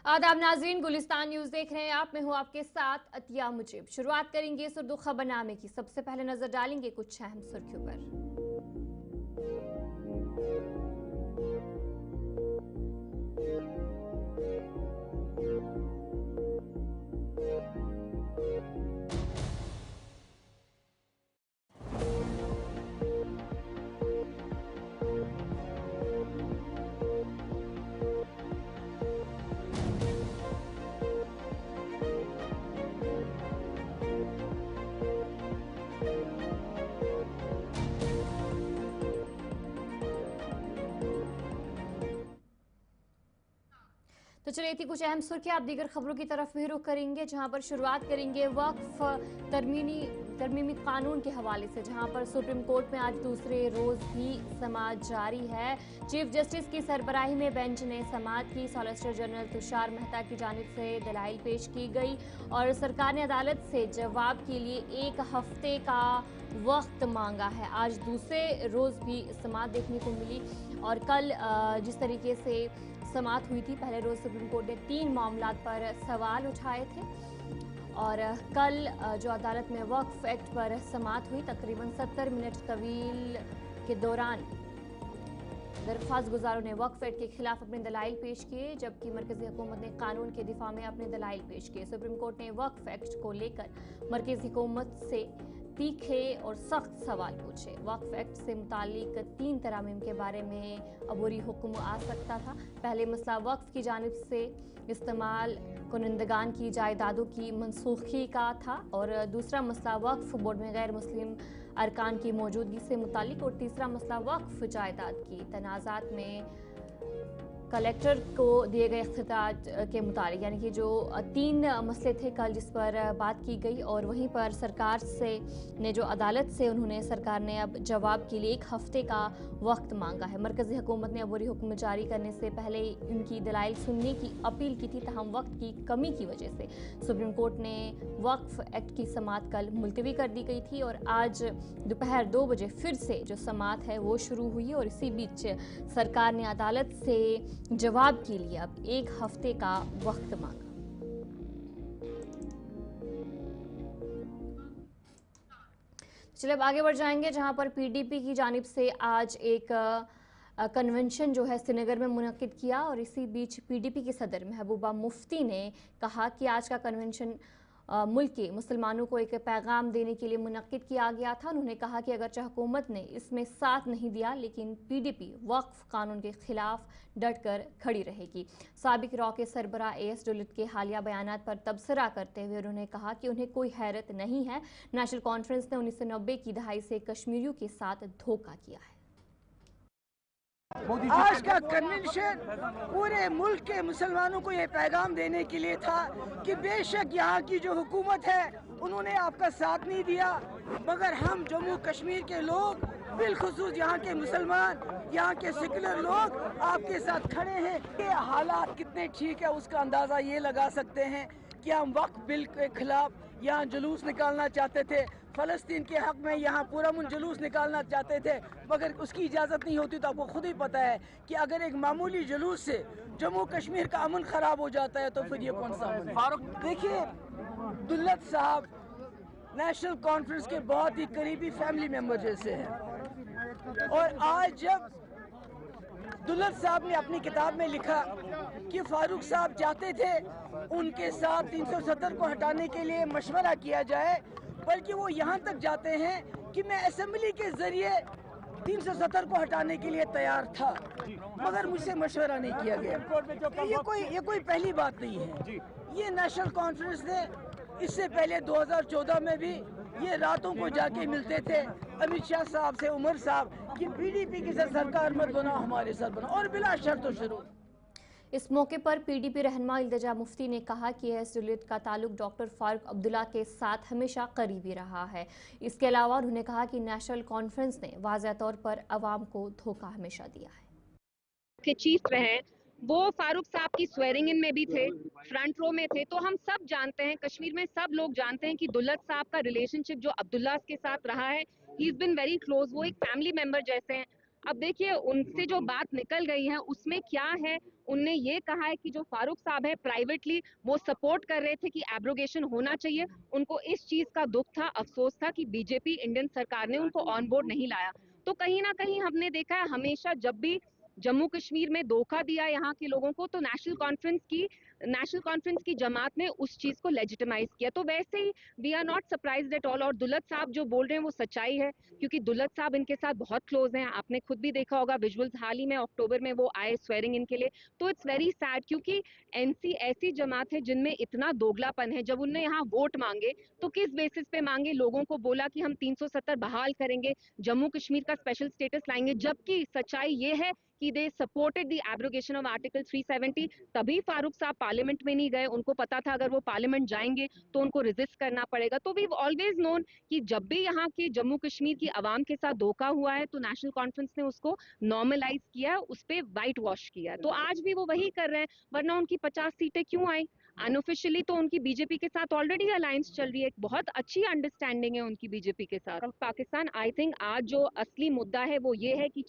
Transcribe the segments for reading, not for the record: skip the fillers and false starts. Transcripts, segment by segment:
आदाब नाज़रीन, गुलिस्तान न्यूज़ देख रहे हैं आप। मैं हूं आपके साथ अतिया मुजीब। शुरुआत करेंगे सुर्दू खबरनामे की। सबसे पहले नजर डालेंगे कुछ अहम सुर्खियों पर। तो चलिए थी कुछ अहम सुर्खियां। आप दीगर खबरों की तरफ भी रुख करेंगे, जहां पर शुरुआत करेंगे वक्फ तरमीमी कानून के हवाले से, जहां पर सुप्रीम कोर्ट में आज दूसरे रोज भी समाअत जारी है। चीफ जस्टिस की सरबराही में बेंच ने समाअत की। सॉलिसिटर जनरल तुषार मेहता की जानिब से दलाइल पेश की गई और सरकार ने अदालत से जवाब के लिए 1 हफ्ते का वक्त मांगा है। आज दूसरे रोज भी समाअत देखने को मिली और कल जिस तरीके से समाअत हुई थी, पहले रोज सुप्रीम कोर्ट ने 3 मामलात पर सवाल उठाए थे और कल जो अदालत में वक्फ एक्ट पर समाअत हुई, तकरीबन 70 मिनट तवील के दौरान दरख्वास्त गुजारों ने वक्फ एक्ट के खिलाफ अपने दलाइल पेश किए, जबकि मरकजी हुकूमत ने कानून के दिफा में अपने दलाइल पेश किए। सुप्रीम कोर्ट ने वक्फ एक्ट को लेकर मरकजी हुकूमत से तीखे और सख्त सवाल पूछे। वक्फ एक्ट से मुतालिक 3 तरामीम के बारे में अबूरी हुक्म आ सकता था। पहले मसला वक्फ की जानिब से इस्तेमाल कुनंदगान की जायदादों की मनसूखी का था और दूसरा मसला वक्फ बोर्ड में गैर मुस्लिम अरकान की मौजूदगी से मुतालिक और तीसरा मसला वक्फ जायदाद की तनाज़ात में कलेक्टर को दिए गए इख्तियार के मुताबिक, यानी कि जो 3 मसले थे कल जिस पर बात की गई और वहीं पर सरकार से ने जो अदालत से उन्होंने सरकार ने अब जवाब के लिए 1 हफ्ते का वक्त मांगा है। मरकजी हुकूमत ने अबूरी हुक्म जारी करने से पहले उनकी दलाइल सुनने की अपील की थी, तहम वक्त की कमी की वजह से सुप्रीम कोर्ट ने वक्फ एक्ट की समाअत कल मुलतवी कर दी गई थी और आज दोपहर 2 बजे फिर से जो समाअत है वो शुरू हुई और इसी बीच सरकार ने अदालत से जवाब के लिए अब 1 हफ्ते का वक्त मांगा। चलिए अब आगे बढ़ जाएंगे, जहां पर पीडीपी की जानिब से आज एक कन्वेंशन जो है श्रीनगर में मुनक्किद किया और इसी बीच पीडीपी के सदर महबूबा मुफ्ती ने कहा कि आज का कन्वेंशन मुल्क के मुसलमानों को एक पैगाम देने के लिए मुनक्किद किया गया था। उन्होंने कहा कि अगरचे हुकूमत ने इसमें साथ नहीं दिया, लेकिन पीडीपी वक्फ कानून के खिलाफ डटकर खड़ी रहेगी। साबिक रॉ के सरबराह एएस डुलिट के हालिया बयानात पर तबसरा करते हुए उन्होंने कहा कि उन्हें कोई हैरत नहीं है, नेशनल कॉन्फ्रेंस ने 1990 की दहाई से कश्मीरियों के साथ धोखा किया है। आज का कन्वेंशन पूरे मुल्क के मुसलमानों को ये पैगाम देने के लिए था कि बेशक यहाँ की जो हुकूमत है उन्होंने आपका साथ नहीं दिया, मगर हम जम्मू कश्मीर के लोग, बिलखुसूस यहाँ के मुसलमान, यहाँ के सेकुलर लोग आपके साथ खड़े हैं। ये हालात कितने ठीक है उसका अंदाज़ा ये लगा सकते हैं कि हम वक्फ बिल के खिलाफ यहाँ जुलूस निकालना चाहते थे, फ़लस्तीन के हक में यहाँ पुरअमन जुलूस निकालना चाहते थे, मगर उसकी इजाज़त नहीं होती। तो आपको खुद ही पता है कि अगर एक मामूली जुलूस से जम्मू कश्मीर का अमन ख़राब हो जाता है तो फिर ये कौन सा अमन है। फारूक देखिए, दुल्लत साहब नेशनल कॉन्फ्रेंस के बहुत ही करीबी फैमिली मेंबर जैसे हैं और आज जब दुल्लत साहब ने अपनी किताब में लिखा कि फारूक साहब चाहते थे उनके साथ 370 को हटाने के लिए मशवरा किया जाए, बल्कि वो यहाँ तक जाते हैं कि मैं असेंबली के जरिए 370 को हटाने के लिए तैयार था, मगर मुझसे मशवरा नहीं किया गया। ये कोई पहली बात नहीं है। ये नेशनल कॉन्फ्रेंस ने इससे पहले 2014 में भी ये रातों को जाके मिलते थे अमित शाह साहब से, उमर साहब कि पीडीपी की सरकार मत बनाओ, हमारे साथ बनाओ, और बिला शर्त तो शुरू। इस मौके पर पीडीपी रहनुमा इल्तिजा मुफ्ती ने कहा कि एएस डुलिट का ताल्लुक डॉक्टर फारूक अब्दुल्ला के साथ हमेशा करीबी रहा है। इसके अलावा उन्होंने कहा कि नेशनल कॉन्फ्रेंस ने वाज़ेह तौर पर अवाम को धोखा हमेशा दिया है। के चीफ रहे, वो फारूक साहब की स्वेरिंग इन में भी थे, फ्रंट रो में थे। तो हम सब जानते हैं, कश्मीर में सब लोग जानते हैं कि दुल्लत साहब का रिलेशनशिप जो अब्दुल्ला के साथ रहा है, he is been very close. वो एक फैमिली मेंबर जैसे हैं। अब देखिए उनसे जो बात निकल गई है उसमें क्या है, उनने ये कहा है कि जो फारूक साहब है प्राइवेटली वो सपोर्ट कर रहे थे कि एब्रोगेशन होना चाहिए। उनको इस चीज का दुख था, अफसोस था कि बीजेपी इंडियन सरकार ने उनको ऑन बोर्ड नहीं लाया। तो कहीं ना कहीं हमने देखा है हमेशा जब भी जम्मू कश्मीर में धोखा दिया यहाँ के लोगों को, तो नेशनल कॉन्फ्रेंस की जमात ने उस चीज को लेजिटिमाइज किया। तो वैसे ही we are not surprised at all. और दुल्लत साहब जो बोल रहे हैं वो सच्चाई है, क्योंकि दुल्लत साहब इनके साथ बहुत क्लोज हैं। आपने खुद भी देखा होगा विजुअल्स, हाल ही में अक्टूबर में वो आए स्वेरिंग इन के लिए। तो इट्स वेरी सैड, क्योंकि एनसी ऐसी जमात है जिनमें इतना दोगलापन है। जब उनने यहाँ वोट मांगे तो किस बेसिस पे मांगे? लोगों को बोला कि हम 370 बहाल करेंगे, जम्मू कश्मीर का स्पेशल स्टेटस लाएंगे, जबकि सच्चाई ये है कि they supported the abrogation of article 370। तभी फारूक साहब पार्लियामेंट में नहीं गए, उनको पता था अगर वो पार्लियामेंट जाएंगे तो उनको रेजिस्ट करना पड़ेगा। तो वी ऑलवेज नोन कि जब भी यहाँ के जम्मू कश्मीर की आवाम के साथ धोखा हुआ है तो नेशनल कॉन्फ्रेंस ने उसको नॉर्मलाइज किया है, उस पर वाइट वॉश किया है। तो आज भी वो वही कर रहे हैं, वरना उनकी 50 सीटें क्यों आई? अनऑफिशियली तो उनकी बीजेपी के साथ ऑलरेडी अलायंस चल रही है, एक बहुत अच्छी अंडरस्टैंडिंग है उनकी बीजेपी के साथ। पाकिस्तान, आई थिंक आज जो असली मुद्दा है वो ये है कि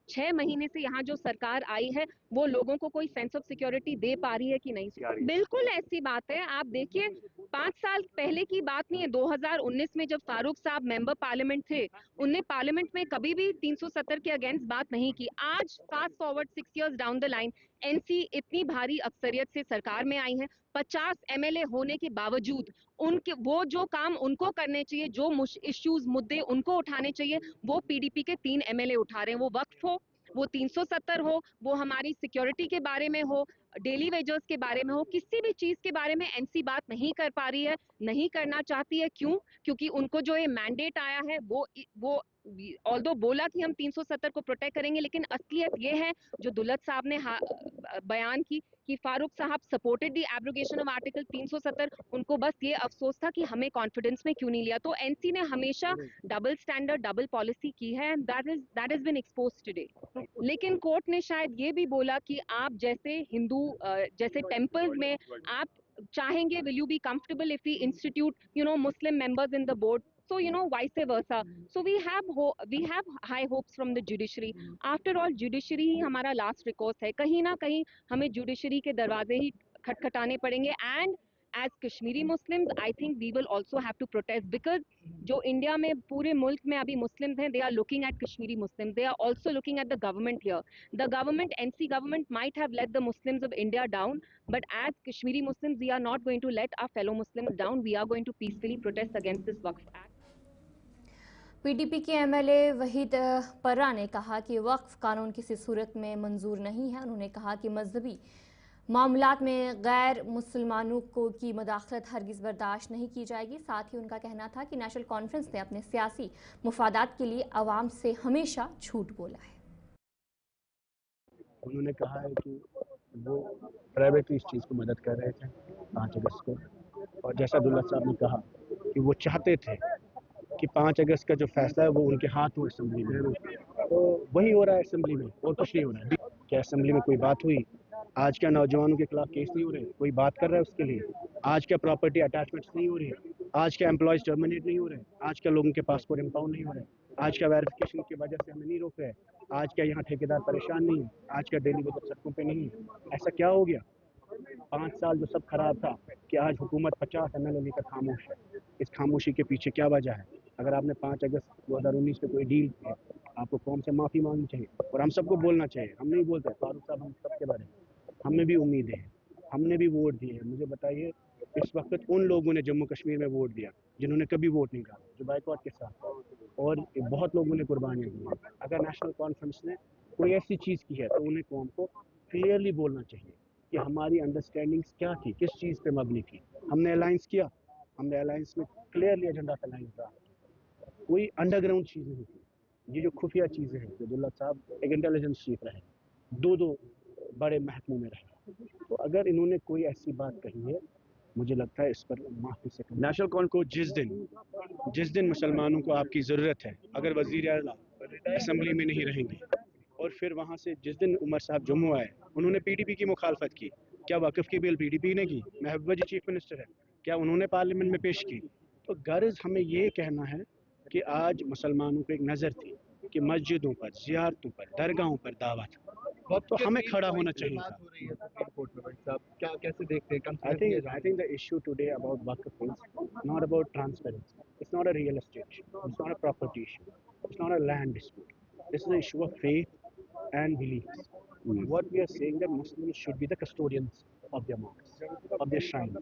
6 महीने से यहाँ जो सरकार आई है वो लोगों को कोई सेंस ऑफ सिक्योरिटी दे पा रही है कि नहीं? बिल्कुल ऐसी बात है। आप देखिए 5 साल पहले की बात नहीं है, 2019 में जब फारूक साहब मेंबर पार्लियामेंट थे, उनने पार्लियामेंट में कभी भी 370 के अगेंस्ट बात नहीं की। आज fast forward 6 years down the line, NC इतनी भारी अक्सरियत से सरकार में आई है, 50 एमएलए होने के बावजूद उनके वो जो काम उनको करने चाहिए, जो इश्यूज मुद्दे उनको उठाने चाहिए, वो पीडीपी के 3 एमएलए उठा रहे हैं। वो वक्फ हो, वो 370 हो, वो हमारी सिक्योरिटी के बारे में हो, डेली वेजर्स के बारे में हो, किसी भी चीज के बारे में एनसी बात नहीं कर पा रही है, नहीं करना चाहती है। क्यों? क्योंकि उनको जो ये मैंडेट आया है वो ऑल्दो बोला कि हम 370 को प्रोटेक्ट करेंगे, लेकिन असलियत ये है जो दुल्लत साहब ने बयान की कि फारूक साहब supported the abrogation of article 370। उनको बस ये अफसोस था कि हमें कॉन्फिडेंस में क्यों नहीं लिया। तो एनसी ने हमेशा डबल स्टैंडर्ड, डबल पॉलिसी की है, that is been exposed today. लेकिन कोर्ट ने शायद ये भी बोला कि आप जैसे हिंदू जैसे टेम्पल्स में आप चाहेंगे, will you be comfortable if we institute Muslim members in the board? So vice versa. So we have high hopes from the judiciary. After all judiciary ही हमारा last recourse है, कहीं ना कहीं हमें judiciary के दरवाजे ही खटखटाने पड़ेंगे। And as Kashmiri Muslims, I think we will also have to protest, because जो इंडिया में पूरे मुल्क में अभी मुस्लिम्स हैं, they are looking at Kashmiri Muslims, they are also looking at the government here. The government, NC government, might have let the Muslims of India down, but as Kashmiri Muslims, we are not going to let our fellow Muslims down. We are going to peacefully protest against this Waqf Act. PDP के MLA Waheed पर्रा ने कहा कि वक्फ कानून किसी सूरत में मंजूर नहीं है। उन्होंने कहा कि मजहबी मामलात में गैर मुसलमानों की मदाखलत हरगिज़ बर्दाश्त नहीं की जाएगी। साथ ही उनका कहना था कि नेशनल कॉन्फ्रेंस ने अपने सियासी मुफादात के लिए आवाम से हमेशा झूठ बोला है। उन्होंने कहा है कि वो प्राइवेटली इस चीज़ को मदद कर रहे थे 5 अगस्त को, और जैसा दुल्लत साहब ने कहा कि वो चाहते थे कि 5 अगस्त का जो फैसला है वो उनके हाथ हो असेंबली में, तो वही हो रहा है असेंबली में, और कुछ नहीं हो रहा है। क्या असेंबली में कोई बात हुई? आज क्या नौजवानों के खिलाफ केस नहीं हो रहे? कोई बात कर रहा है उसके लिए? आज क्या प्रॉपर्टी अटैचमेंट्स नहीं हो रही? आज क्या एम्प्लॉयज टर्मिनेट नहीं हो रहे? आज क्या लोगों के पासपोर्ट इम्पाउंड नहीं हो रहे? आज क्या वेरिफिकेशन की वजह से हमें नहीं रोक रहे? आज क्या यहाँ ठेकेदार परेशान नहीं है? आज क्या डेली वेजर सड़कों पे नहीं है? ऐसा क्या हो गया? 5 साल जो सब खराब था कि आज हुकूमत 50 एमएलए लेकर खामोश है। इस खामोशी के पीछे क्या वजह है? अगर आपने 5 अगस्त 2019 में कोई डील किया, आपको कौम से माफ़ी मांगनी चाहिए, और हम सबको बोलना चाहिए। हम नहीं बोलते फारूक साहब, हम सबके बारे में हमें भी उम्मीदें हैं, हमने भी वोट दिए हैं। मुझे बताइए इस वक्त उन लोगों ने जम्मू कश्मीर में वोट दिया जिन्होंने कभी वोट नहीं डाला, जो बाइकआउट के साथ, और बहुत लोगों ने कुर्बानियाँ दी हैं। अगर नेशनल कॉन्फ्रेंस ने कोई ऐसी चीज़ की है तो उन्हें कौम को क्लियरली बोलना चाहिए कि हमारी अंडरस्टैंडिंग्स क्या थी, किस चीज़ पे मबनी थी। हमने अलायंस किया, हमने अलायंस में क्लियरली एजेंडा का लाइन रहा, कोई अंडरग्राउंड चीज़ नहीं थी। ये जो खुफिया चीज़ें हैं, जो दुल्लत साहब एक इंटेलिजेंस चीफ रहे, 2 बड़े महकमों में रहे, तो अगर इन्होंने कोई ऐसी बात कही है, मुझे लगता है इस पर माफ़ी से नेशनल कॉन को जिस दिन मुसलमानों को आपकी ज़रूरत है, अगर वज़ीर आला असम्बली में नहीं रहेंगे, और फिर वहाँ से जिस दिन उमर साहब जम्मू आए, उन्होंने पीडीपी की मुखालफत की। क्या वक़्फ़ की बिल पीडीपी ने की? महबूबा जी चीफ मिनिस्टर है, क्या उन्होंने पार्लियामेंट में पेश की? तो गर्ज हमें ये कहना है कि आज मुसलमानों को एक नज़र थी कि मस्जिदों पर, ज़ियारतों पर, दरगाहों पर दावत, तो हमें खड़ा होना चाहिए था। हो रही है सुप्रीम कोर्ट में भाई साहब, क्या कैसे देखते हैं? I think the issue today about Waqf is not about transparency. It's not a real estate issue. It's not a property issue. It's not a land dispute. This is an issue of faith and beliefs. What we are saying that Muslims should be the custodians of their mosques, of their shrines.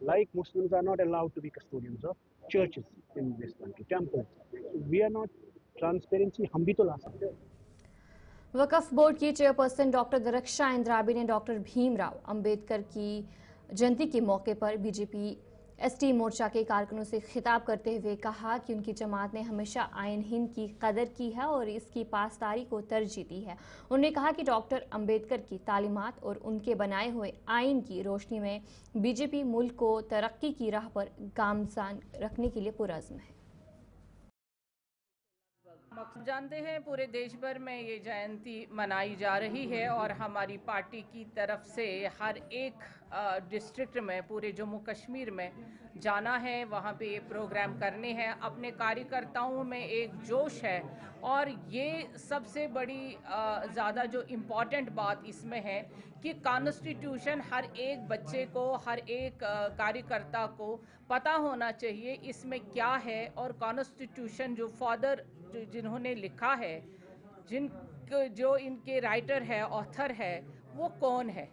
Like Muslims are not allowed to be custodians of churches in this country, temples. So we are not transparency. हम भी तो ला सकते हैं। वक्फ board की chairperson doctor Darakhshan इंद्राबी ने doctor Bhimrao Ambedkar की जयंती के मौके पर बीजेपी एसटी मोर्चा के कारकुनों से खिताब करते हुए कहा कि उनकी जमात ने हमेशा आइन हिंद की कदर की है और इसकी पासदारी को तरजीह दी है। उन्होंने कहा कि डॉक्टर अंबेडकर की तालीमात और उनके बनाए हुए आइन की रोशनी में बीजेपी मुल्क को तरक्की की राह पर गामजान रखने के लिए पुरअज़्म है। जानते हैं पूरे देश भर में ये जयंती मनाई जा रही है और हमारी पार्टी की तरफ से हर एक डिस्ट्रिक्ट में, पूरे जम्मू कश्मीर में जाना है, वहाँ पे ये प्रोग्राम करने हैं। अपने कार्यकर्ताओं में एक जोश है और ये सबसे बड़ी ज़्यादा जो इम्पॉर्टेंट बात इसमें है कि कॉन्स्टिट्यूशन हर एक बच्चे को, हर एक कार्यकर्ता को पता होना चाहिए इसमें क्या है और कॉन्स्टिट्यूशन जो फादर जिन्होंने लिखा है, जो इनके राइटर है, ऑथर है, वो कौन है?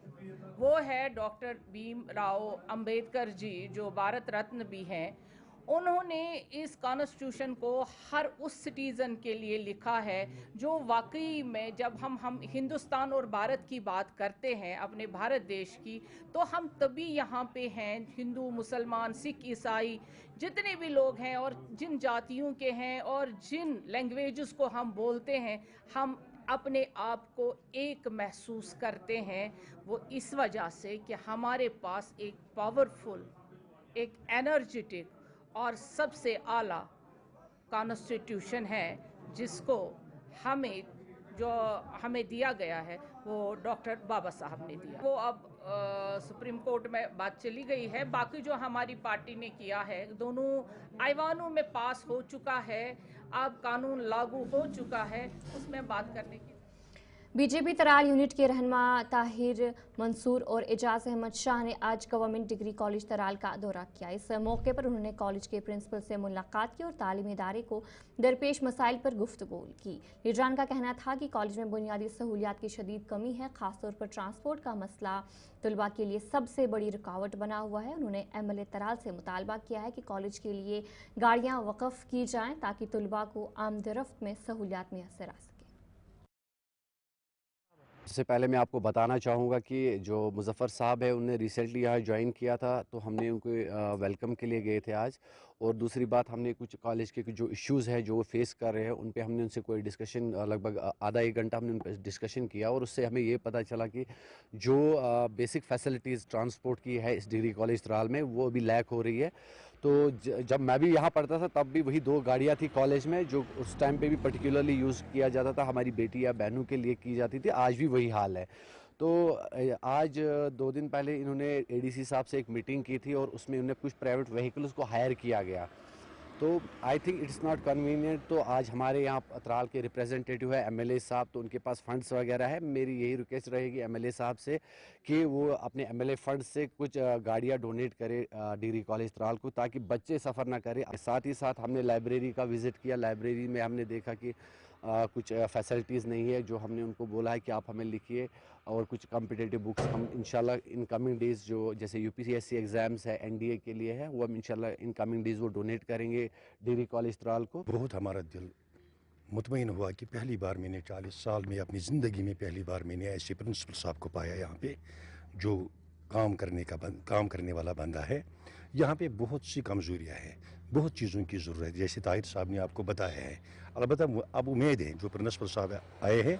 वो है डॉक्टर भीमराव अंबेडकर जी, जो भारत रत्न भी हैं। उन्होंने इस कॉन्स्टिट्यूशन को हर उस सिटीज़न के लिए लिखा है जो वाकई में, जब हम हिंदुस्तान और भारत की बात करते हैं, अपने भारत देश की, तो हम तभी यहाँ पे हैं, हिंदू, मुसलमान, सिख, ईसाई, जितने भी लोग हैं और जिन जातियों के हैं और जिन लैंग्वेजेस को हम बोलते हैं, हम अपने आप को एक महसूस करते हैं। वो इस वजह से कि हमारे पास एक पावरफुल, एक एनर्जेटिक और सबसे आला कॉन्स्टिट्यूशन है, जिसको हमें दिया गया है, वो डॉक्टर बाबा साहब ने दिया। वो अब सुप्रीम कोर्ट में बात चली गई है। बाकी जो हमारी पार्टी ने किया है, दोनों ऐवानों में पास हो चुका है, अब कानून लागू हो चुका है, उसमें बात करने की। बीजेपी तराल यूनिट के रहनुमा ताहिर मंसूर और एजाज अहमद शाह ने आज गवर्नमेंट डिग्री कॉलेज तराल का दौरा किया। इस मौके पर उन्होंने कॉलेज के प्रिंसिपल से मुलाकात की और तालीमी इदारे को दरपेश मसाइल पर गुफ्तगू की। लीडरान का कहना था कि कॉलेज में बुनियादी सहूलियात की शदीद कमी है, खासतौर पर ट्रांसपोर्ट का मसला तलबा के लिए सबसे बड़ी रुकावट बना हुआ है। उन्होंने MLA तराल से मुतालबा किया है कि कॉलेज के लिए गाड़ियाँ वक़फ़ की जाएँ ताकि तलबा को आमदरफ्त में सहूलियात मैसर आ सके। सबसे पहले मैं आपको बताना चाहूँगा कि जो मुज़फ़्फ़र साहब है, उन्होंने रिसेंटली यहाँ ज्वाइन किया था, तो हमने उनको वेलकम के लिए गए थे आज। और दूसरी बात, हमने कुछ कॉलेज के जो इश्यूज़ हैं जो वो फेस कर रहे हैं, उन पे हमने उनसे कोई डिस्कशन, लगभग आधा एक घंटा हमने उन डिस्कशन किया और उससे हमें ये पता चला कि जो बेसिक फैसिलिटीज़ ट्रांसपोर्ट की है इस डिग्री कॉलेज तराल में, वो अभी लैक हो रही है। तो जब मैं भी यहाँ पढ़ता था तब भी वही 2 गाड़ियाँ थी कॉलेज में, जो उस टाइम पे भी पर्टिकुलरली यूज़ किया जाता था, हमारी बेटी या बहनों के लिए की जाती थी। आज भी वही हाल है। तो आज 2 दिन पहले इन्होंने ADC साहब से एक मीटिंग की थी और उसमें उन्हें कुछ प्राइवेट व्हीकल्स को हायर किया गया। तो I think it's not convenient. तो आज हमारे यहाँ तराल के रिप्रेजेंटेटिव है MLA साहब, तो उनके पास फंड्स वगैरह है। मेरी यही रिक्वेस्ट रहेगी MLA साहब से कि वो अपने MLA फंड से कुछ गाड़ियाँ डोनेट करे डिग्री कॉलेज तराल को, ताकि बच्चे सफ़र ना करें। साथ ही साथ हमने लाइब्रेरी का विज़िट किया। लाइब्रेरी में हमने देखा कि कुछ फैसिलिटीज़ नहीं है, जो हमने उनको बोला है कि आप हमें लिखिए और कुछ कॉम्पिटिटिव बुक्स हम इंशाल्लाह इन कमिंग डेज़, जो जैसे UPSC एग्ज़ाम्स है NDA के लिए है, वो हम इंशाल्लाह इन कमिंग डेज़ वो डोनेट करेंगे डिग्री कॉलेज तराल को। बहुत हमारा दिल मुतमईन हुआ कि पहली बार मैंने 40 साल में अपनी ज़िंदगी में पहली बार मैंने ऐसे प्रिंसिपल साहब को पाया यहाँ पे, जो काम करने वाला बंदा है। यहाँ पे बहुत सी कमज़ोरियाँ हैं, बहुत चीज़ों की ज़रूरत है, जैसे ताहिर साहब ने आपको बताया है। अलबत्ता अब उम्मीद है जो प्रिंसिपल साहब आए हैं,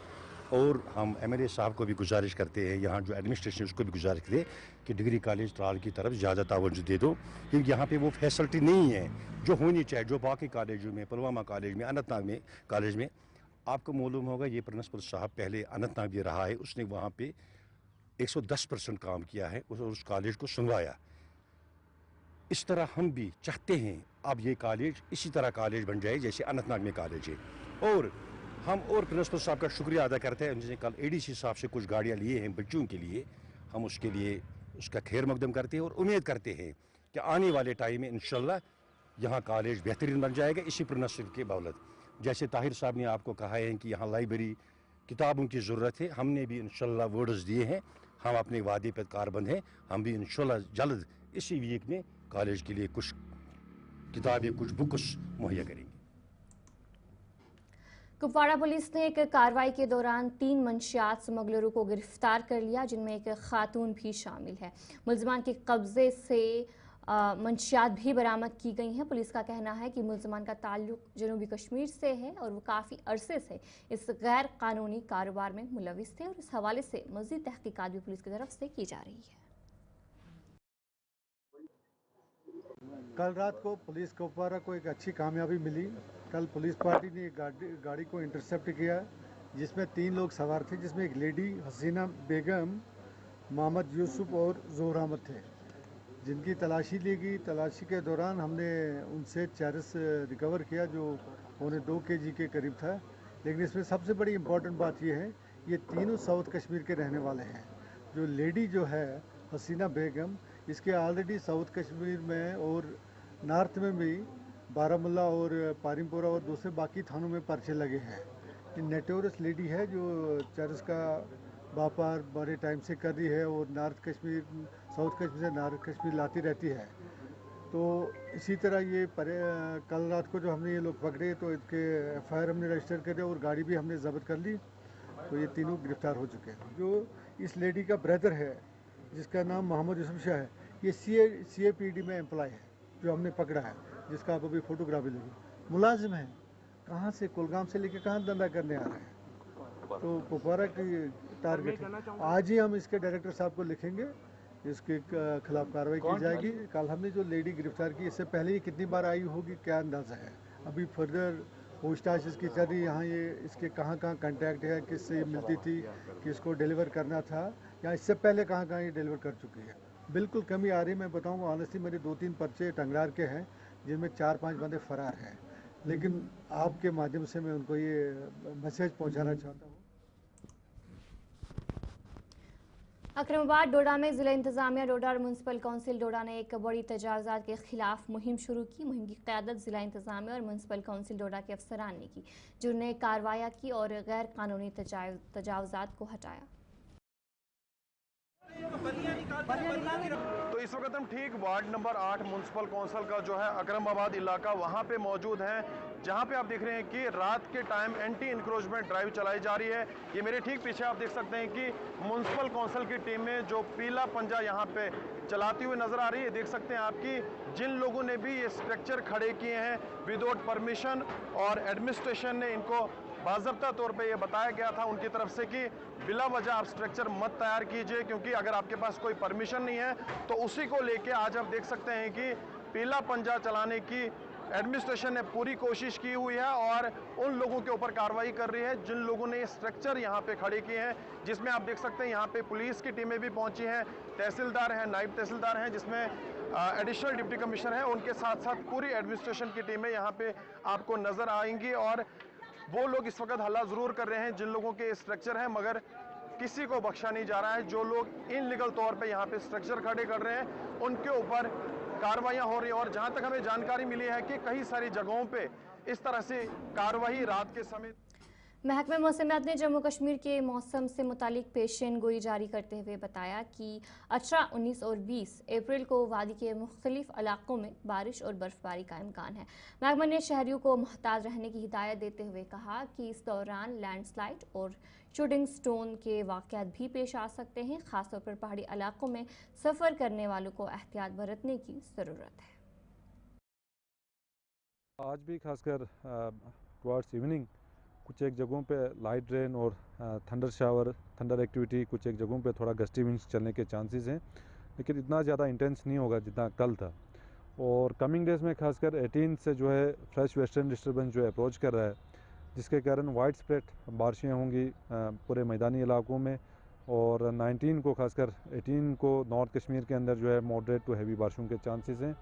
और हम MLA साहब को भी गुजारिश करते हैं, यहाँ जो एडमिनिस्ट्रेशन उसको भी गुजारिश करें कि डिग्री कॉलेज तराल की तरफ ज़्यादा तवज्जो दे दो, क्योंकि यहाँ पे वो फैसिलिटी नहीं है जो होनी चाहिए, जो बाकी कॉलेजों में, पुलवामा कॉलेज में, अनंतनाग में कॉलेज में। आपको मालूम होगा ये प्रिंसिपल साहब पहले अनंतनाग भी रहा है, उसने वहाँ पे 110% काम किया है और उस कॉलेज को सुनवाया। इस तरह हम भी चाहते हैं अब ये कॉलेज इसी तरह कॉलेज बन जाए जैसे अनंतनाग में कॉलेज है। और हम और प्रिंसिपल साहब का शुक्रिया अदा करते हैं, जिन्होंने कल एडीसी साहब से कुछ गाड़ियाँ लिए हैं बच्चों के लिए। हम उसके लिए उसका खैर मकदम करते हैं और उम्मीद करते हैं कि आने वाले टाइम में इंशाल्लाह यहाँ कॉलेज बेहतरीन बन जाएगा इसी प्रिंसिपल के बदौलत। जैसे ताहिर साहब ने आपको कहा है कि यहाँ लाइब्रेरी किताबों की ज़रूरत है, हमने भी इंशाल्लाह वर्ड्स दिए हैं, हम अपने वादे पर कारबंद हैं। हम भी इंशाल्लाह जल्द इसी वीक में कॉलेज के लिए कुछ किताबें, कुछ बुक्स मुहैया करेंगे। कुपवाड़ा पुलिस ने एक कार्रवाई के दौरान 3 मंशियात स्मगलरों को गिरफ्तार कर लिया, जिनमें एक खातून भी शामिल है। मुलजमान के कब्जे से मंशियात भी बरामद की गई हैं। पुलिस का कहना है कि मुलजमान का ताल्लुक जनूबी कश्मीर से है और वो काफ़ी अरसे से इस गैर कानूनी कारोबार में मुलविस थे और इस हवाले से मज़ीद तहकीकात भी पुलिस की तरफ से की जा रही है। कल रात को पुलिस कुपवाड़ा को एक अच्छी कामयाबी मिली। कल पुलिस पार्टी ने एक गाड़ी को इंटरसेप्ट किया जिसमें 3 लोग सवार थे, जिसमें एक लेडी हसीना बेगम, मोहम्मद यूसुफ और जोहर अहमद थे, जिनकी तलाशी ली गई। तलाशी के दौरान हमने उनसे चरस रिकवर किया जो 2.25 kg के करीब था। लेकिन इसमें सबसे बड़ी इम्पोर्टेंट बात यह है, ये तीनों साउथ कश्मीर के रहने वाले हैं। जो लेडी जो है हसीना बेगम, इसके ऑलरेडी साउथ कश्मीर में और नॉर्थ में भी बारामुल्ला और पारिमपोरा और दूसरे बाकी थानों में पर्चे लगे हैं। ये नेटोरस लेडी है जो चरस का व्यापार बड़े टाइम से कर रही है और नॉर्थ कश्मीर, साउथ कश्मीर से नॉर्थ कश्मीर लाती रहती है। तो इसी तरह ये कल रात को जो हमने ये लोग पकड़े तो इसके FIR हमने रजिस्टर करे और गाड़ी भी हमने जब्त कर ली। तो ये तीनों गिरफ्तार हो चुके हैं। जो इस लेडी का ब्रदर है जिसका नाम मोहम्मद यूसुफ शाह है, ये CAPD में एम्प्लॉय है जो हमने पकड़ा है, जिसका आप अभी फोटोग्राफी लगी। मुलाजिम है, कहाँ से, कुलगाम से लेके कहाँ धंधा करने आ रहे हैं। तो कुपवाड़ा की टारगेट है। आज ही हम इसके डायरेक्टर साहब को लिखेंगे, इसके खिलाफ कार्रवाई की जाएगी। कल हमने जो लेडी गिरफ्तार की, इससे पहले ये कितनी बार आई होगी क्या अंदाज़ा है। अभी फर्दर पूछताछ इसकी चल रही है। यहाँ ये इसके कहाँ कहाँ कांटेक्ट है, किससे ये मिलती थी, किसको डिलीवर करना था, या इससे पहले कहाँ कहाँ ये डिलीवर कर चुकी है। बिल्कुल कमी आ रही है। मैं बताऊँ ऑनेस्टली, मेरे 2-3 पर्चे टंगरार के हैं जिनमें 4-5 बंदे फरार हैं। लेकिन आपके माध्यम से मैं उनको ये मैसेज पहुँचाना चाहता हूँ। अकरमाबाद डोडा में जिला इंतजामिया डोडा और म्यूनसिपल काउंसिल डोडा ने एक बड़ी तजावुज़ात के खिलाफ मुहिम शुरू की। मुहिम की क़यादत जिला इंतजामिया और म्यूनसिपल काउंसिल डोडा के अफसरान ने की, जिन्होंने कार्रवाई की और गैर कानूनी तजावुज़ात को हटाया। तो इस वक्त हम ठीक वार्ड नंबर 8 म्यूनसिपल काउंसिल का जो है अकरमाबाद इलाका, वहाँ पे मौजूद हैं, जहाँ पे आप देख रहे हैं कि रात के टाइम एंटी इंक्रोचमेंट ड्राइव चलाई जा रही है। ये मेरे ठीक पीछे आप देख सकते हैं कि म्यूनसिपल काउंसिल की टीमें जो पीला पंजा यहाँ पे चलाती हुई नजर आ रही है। देख सकते हैं आपकी जिन लोगों ने भी ये स्ट्रक्चर खड़े किए हैं विदाउट परमिशन, और एडमिनिस्ट्रेशन ने इनको बाज़ाब्ता तौर पे ये बताया गया था उनकी तरफ से कि बिला वजह आप स्ट्रक्चर मत तैयार कीजिए, क्योंकि अगर आपके पास कोई परमिशन नहीं है तो उसी को लेके आज आप देख सकते हैं कि पीला पंजा चलाने की एडमिनिस्ट्रेशन ने पूरी कोशिश की हुई है और उन लोगों के ऊपर कार्रवाई कर रही है जिन लोगों ने ये स्ट्रक्चर यहाँ पे खड़े किए हैं, जिसमें आप देख सकते हैं यहाँ पे पुलिस की टीमें भी पहुंची हैं, तहसीलदार हैं, नायब तहसीलदार हैं, जिसमें एडिशनल डिप्टी कमिश्नर हैं, उनके साथ साथ पूरी एडमिनिस्ट्रेशन की टीमें यहाँ पे आपको नजर आएंगी। और वो लोग इस वक्त हल्ला जरूर कर रहे हैं जिन लोगों के स्ट्रक्चर हैं, मगर किसी को बख्शा नहीं जा रहा है। जो लोग इनलीगल तौर पे यहाँ पे स्ट्रक्चर खड़े कर रहे हैं उनके ऊपर कार्रवाइयाँ हो रही हैं। और जहाँ तक हमें जानकारी मिली है कि कई सारी जगहों पे इस तरह से कार्रवाई रात के समय। महकमा मौसमियात ने जम्मू कश्मीर के मौसम से मुतालिक पेशन गोई जारी करते हुए बताया कि 18, 19 और 20 अप्रैल को वादी के मुख्तलिफ इलाकों में बारिश और बर्फबारी का इम्कान है। महकमा ने शहरियों को मुहताज रहने की हिदायत देते हुए कहा कि इस दौरान लैंडस्लाइड और शूटिंग स्टोन के वाक़यात भी पेश आ सकते हैं। खासतौर पर पहाड़ी इलाकों में सफ़र करने वालों को एहतियात बरतने की ज़रूरत है। आज भी खासकर टुवर्ड्स इवनिंग कुछ एक जगहों पे लाइट रेन और थंडर शावर, थंडर एक्टिविटी, कुछ एक जगहों पे थोड़ा गस्टी विंड्स चलने के चांसेस हैं, लेकिन इतना ज़्यादा इंटेंस नहीं होगा जितना कल था। और कमिंग डेज़ में खासकर 18 से जो है फ्रेश वेस्टर्न डिस्टर्बेंस जो है अप्रोच कर रहा है, जिसके कारण वाइड स्प्रेड बारिशें होंगी पूरे मैदानी इलाकों में। और 19 को खासकर 18 को नॉर्थ कश्मीर के अंदर जो है मॉडरेट टू हैवी बारिशों के चांसेस हैं।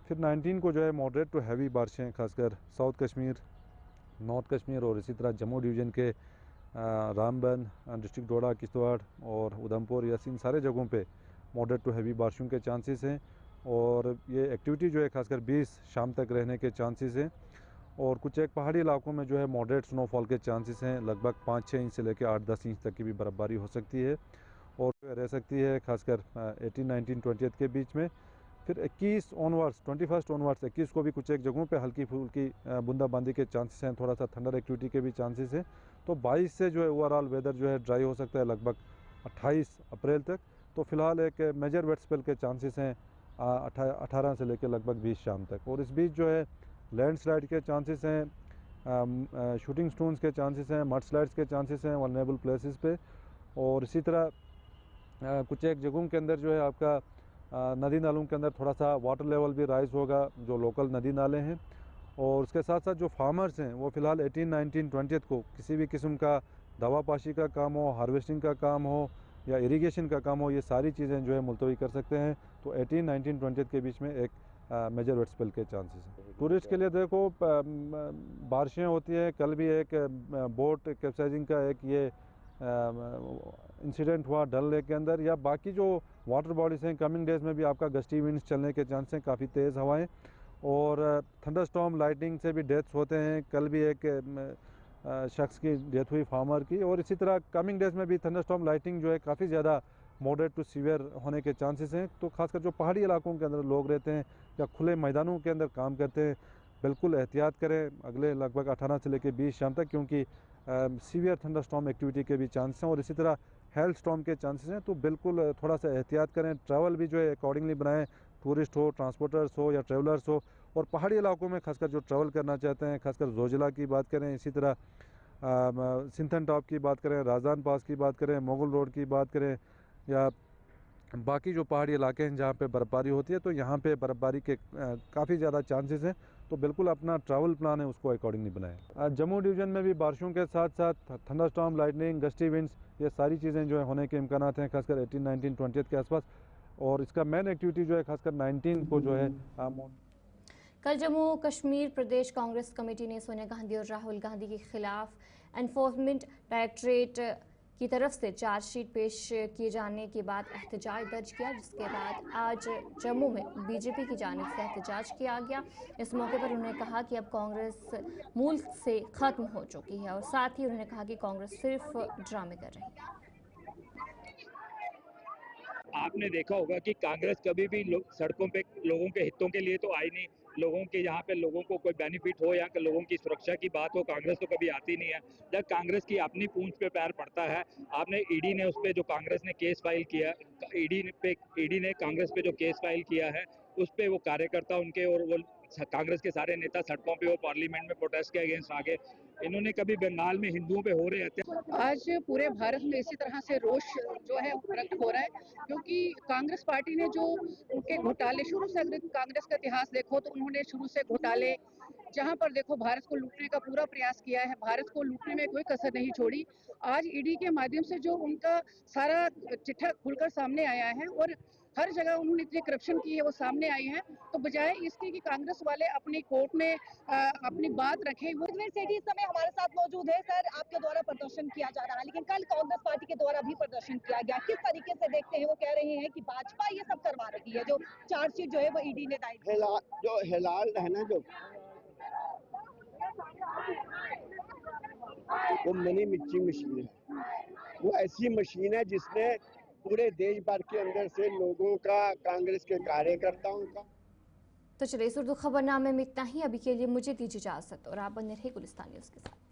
फिर 19 को जो है मॉडरेट टू हैवी बारिशें खासकर साउथ कश्मीर, नॉर्थ कश्मीर और इसी तरह जम्मू डिवीज़न के रामबन, डिस्ट्रिक्ट डोडा, किश्तवाड़ और उधमपुर या इन सारे जगहों पे मॉडरेट टू हैवी बारिशों के चांसेस हैं। और ये एक्टिविटी जो है खासकर 20 शाम तक रहने के चांसेस हैं। और कुछ एक पहाड़ी इलाकों में जो है मॉडरेट स्नोफॉल के चांसेस हैं, लगभग 5-6 इंच से लेकर 8-10 इंच तक की भी बर्फ़बारी हो सकती है और रह सकती है खासकर 18, 19, 20 के बीच में। फिर 21 ऑनवर्ड्स, 21 ऑनवर्ड्स 21 को भी कुछ एक जगहों पे हल्की फुल्की बूंदाबांदी के चांसेस हैं, थोड़ा सा थंडर एक्टिविटी के भी चांसेस हैं। तो 22 से जो है ओवरऑल वेदर जो है ड्राई हो सकता है लगभग 28 अप्रैल तक। तो फिलहाल एक मेजर वेट स्पेल के चांसेस हैं 18 से लेकर लगभग 20 शाम तक। और इस बीच जो है लैंडस्लाइड के चांसेस हैं, शूटिंग स्टोन्स के चांसेस हैं, मड स्लाइड्स के चांसेस हैं वल्नरेबल प्लेसेस पे। और इसी तरह कुछ एक जगहों के अंदर जो है आपका नदी नालों के अंदर थोड़ा सा वाटर लेवल भी राइज़ होगा, जो लोकल नदी नाले हैं। और उसके साथ साथ जो फार्मर्स हैं वो फ़िलहाल 18, 19, 20 को किसी भी किस्म का दवा पाशी का काम हो, हार्वेस्टिंग का काम हो या इरिगेशन का काम हो, ये सारी चीज़ें जो है मुलतवी कर सकते हैं। तो 18, 19, 20 के बीच में एक मेजर वेट स्पेल के चांसेस हैं। टूरिस्ट के लिए देखो बारिशें होती हैं, कल भी एक बोट कैप्साइजिंग का एक ये इंसिडेंट हुआ डल लेक के अंदर, या बाकी जो वाटर बॉडीज़ हैं कमिंग डेज़ में भी आपका गस्टी विंड्स चलने के चांस हैं, काफ़ी तेज़ हवाएं और थंडरस्टॉर्म लाइटनिंग से भी डेथ्स होते हैं। कल भी एक शख्स की डेथ हुई फार्मर की। और इसी तरह कमिंग डेज़ में भी थंडरस्टॉर्म लाइटनिंग जो है काफ़ी ज़्यादा मॉडरेट टू सीवियर होने के चांसेस हैं। तो खासकर जो पहाड़ी इलाकों के अंदर लोग रहते हैं या खुले मैदानों के अंदर काम करते हैं, बिल्कुल एहतियात करें अगले लगभग 18 से लेकर 20 शाम तक, क्योंकि सीवियर थंडरस्टॉर्म एक्टिविटी के भी चांसेस हैं और इसी तरह हेल स्टॉर्म के चांसेस हैं। तो बिल्कुल थोड़ा सा एहतियात करें, ट्रैवल भी जो है अकॉर्डिंगली बनाएं, टूरिस्ट हो, ट्रांसपोर्टर्स हो या ट्रैवलर्स हो। और पहाड़ी इलाकों में खासकर जो ट्रैवल करना चाहते हैं, खासकर जोजिला की बात करें, इसी तरह सिंथन टॉप की बात करें, राजान पास की बात करें, मोगल रोड की बात करें या बाकी जो पहाड़ी इलाके हैं जहाँ पे बर्फ़बारी होती है, तो यहाँ पे बर्फ़बारी के काफ़ी ज़्यादा चांसेस हैं। तो बिल्कुल अपना ट्रैवल प्लान है उसको अकॉर्डिंगली बनाएं। जम्मू डिवीज़न में भी बारिशों के साथ साथ थंडरस्टॉर्म, लाइटनिंग, गस्टी विंड्स, ये सारी चीज़ें जो है होने के इम्कानात हैं, खासकर 18, 19, 20 के आसपास। और इसका मेन एक्टिविटी जो है खासकर 19 को जो है कल जम्मू कश्मीर प्रदेश कांग्रेस कमेटी ने सोनिया गांधी और राहुल गांधी के खिलाफ एनफोर्समेंट डायरेक्टरेट की तरफ से चार्जशीट पेश किए जाने के बाद एहतजाज दर्ज किया, जिसके बाद आज जम्मू में बीजेपी की जानिब से एहतजाज किया गया। इस मौके पर उन्होंने कहा कि अब कांग्रेस मूल से ख़त्म हो चुकी है और साथ ही उन्होंने कहा कि कांग्रेस सिर्फ ड्रामे कर रही है। आपने देखा होगा कि कांग्रेस कभी भी सड़कों पे लोगों के हितों के लिए तो आई नहीं। लोगों के यहाँ पे लोगों को कोई बेनिफिट हो या लोगों की सुरक्षा की बात हो, कांग्रेस तो कभी आती नहीं है। जब कांग्रेस की अपनी पूंछ पे पैर पड़ता है, आपने ईडी ने उस पे जो कांग्रेस ने केस फाइल किया, ईडी ने कांग्रेस पे जो केस फाइल किया है, उस पे वो कार्यकर्ता उनके और वो कांग्रेस के सारे नेता सड़कों पे और पार्लियामेंट में प्रोटेस्ट के अगेंस्ट आगे। इन्होंने कभी बंगाल में हिंदुओं पे हो रहे अत्याचार, आज पूरे भारत में इसी तरह से रोष जो है प्रकट हो रहा है, क्योंकि कांग्रेस पार्टी ने जो उनके घोटाले शुरू से, अगर कांग्रेस का इतिहास देखो तो उन्होंने शुरू से घोटाले जहां पर देखो भारत को लूटने का पूरा प्रयास किया है, भारत को लूटने में कोई कसर नहीं छोड़ी। आज ईडी के माध्यम से जो उनका सारा चिट्ठा खुलकर सामने आया है और हर जगह उन्होंने इतनी करप्शन की है वो सामने आई है, तो बजाय इसके कि कांग्रेस वाले अपनी कोर्ट में अपनी बात रखें। वो सेठी इस समय हमारे साथ मौजूद है। सर, आपके द्वारा प्रदर्शन किया जा रहा है, लेकिन कल कांग्रेस पार्टी के द्वारा भी प्रदर्शन किया गया, किस तरीके से देखते हैं? वो कह रहे हैं कि भाजपा ये सब करवा रही है, जो चार्जशीट जो है वो ईडी ने दायर जो हिलाल है ना, जो वो मिनी मिर्ची मशीन है, वो ऐसी मशीन है जिसने पूरे देश भर के अंदर से लोगों का, कांग्रेस के कार्यकर्ताओं का। तो चलिए इस उर्दू खबरनामे में इतना ही। अभी के लिए मुझे दीजिए इजाजत और आप बने रहिए गुलिस्तान न्यूज़ के साथ।